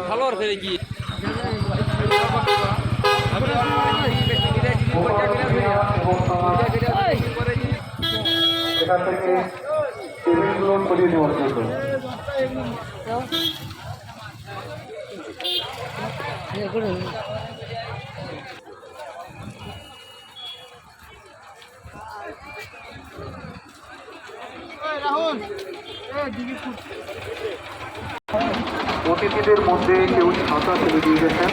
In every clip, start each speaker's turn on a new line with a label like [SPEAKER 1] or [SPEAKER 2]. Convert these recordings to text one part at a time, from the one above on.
[SPEAKER 1] ভালো আর ফেরে কি
[SPEAKER 2] এখান থেকে টেবিলগুলো সরিয়ে নেওয়ার জন্য অতিথিদের মধ্যে কেউ ছাতা ফেলে দিয়ে গেছেন।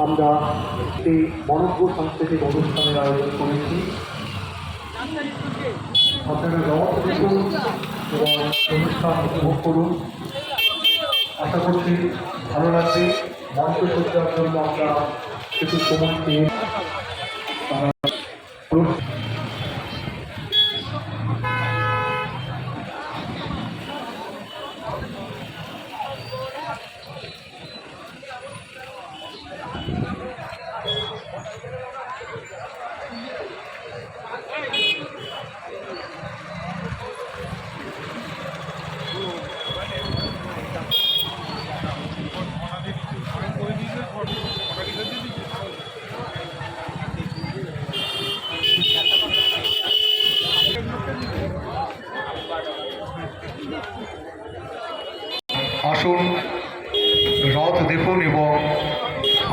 [SPEAKER 2] আমরা একটি মনোজ্ঞ সাংস্কৃতিক অনুষ্ঠানের আয়োজন করেছি। আপনারা রথ দেখুন এবং অনুষ্ঠান উপভোগ করুন। আশা করছি ভালো লাগবে। মঞ্চ সজ্জার জন্য আমরা কিছু সময় পেয়ে আসুন রথ দেখুন এবং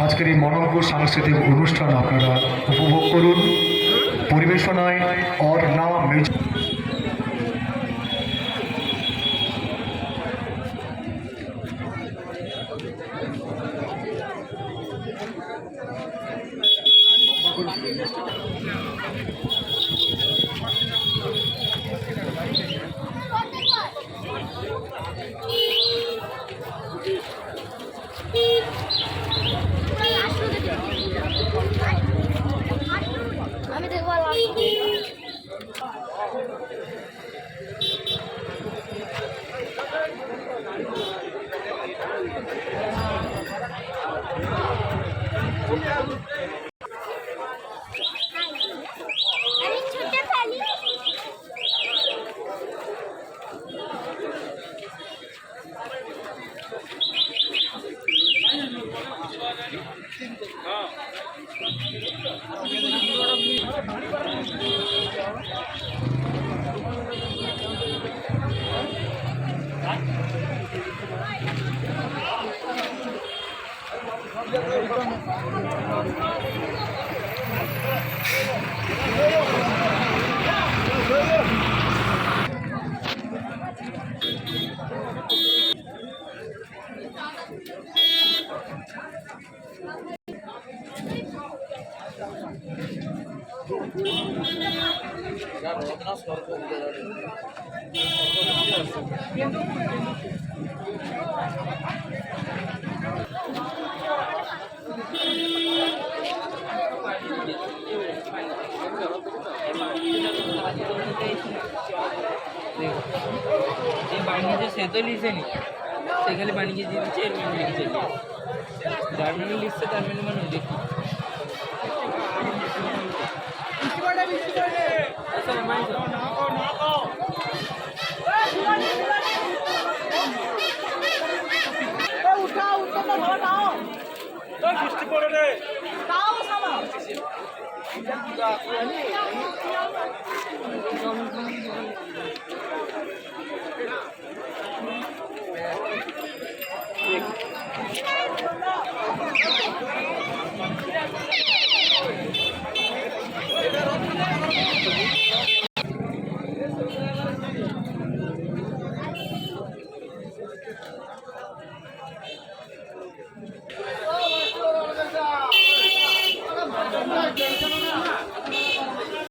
[SPEAKER 2] আজকের এই মনোজ্ঞ সাংস্কৃতিক অনুষ্ঠান আপনারা উপভোগ করুন। পরিবেশনায় অর্ণা মিউজিক।
[SPEAKER 3] আমি দেখবো
[SPEAKER 1] বানিয়েছে সে তো লিখেনি, সেখানে বানিয়ে দিয়ে দিচ্ছে এর মেনু লিখেছে। জার্মানি লিখছে, জার্মানি মানুষ দেখি
[SPEAKER 3] না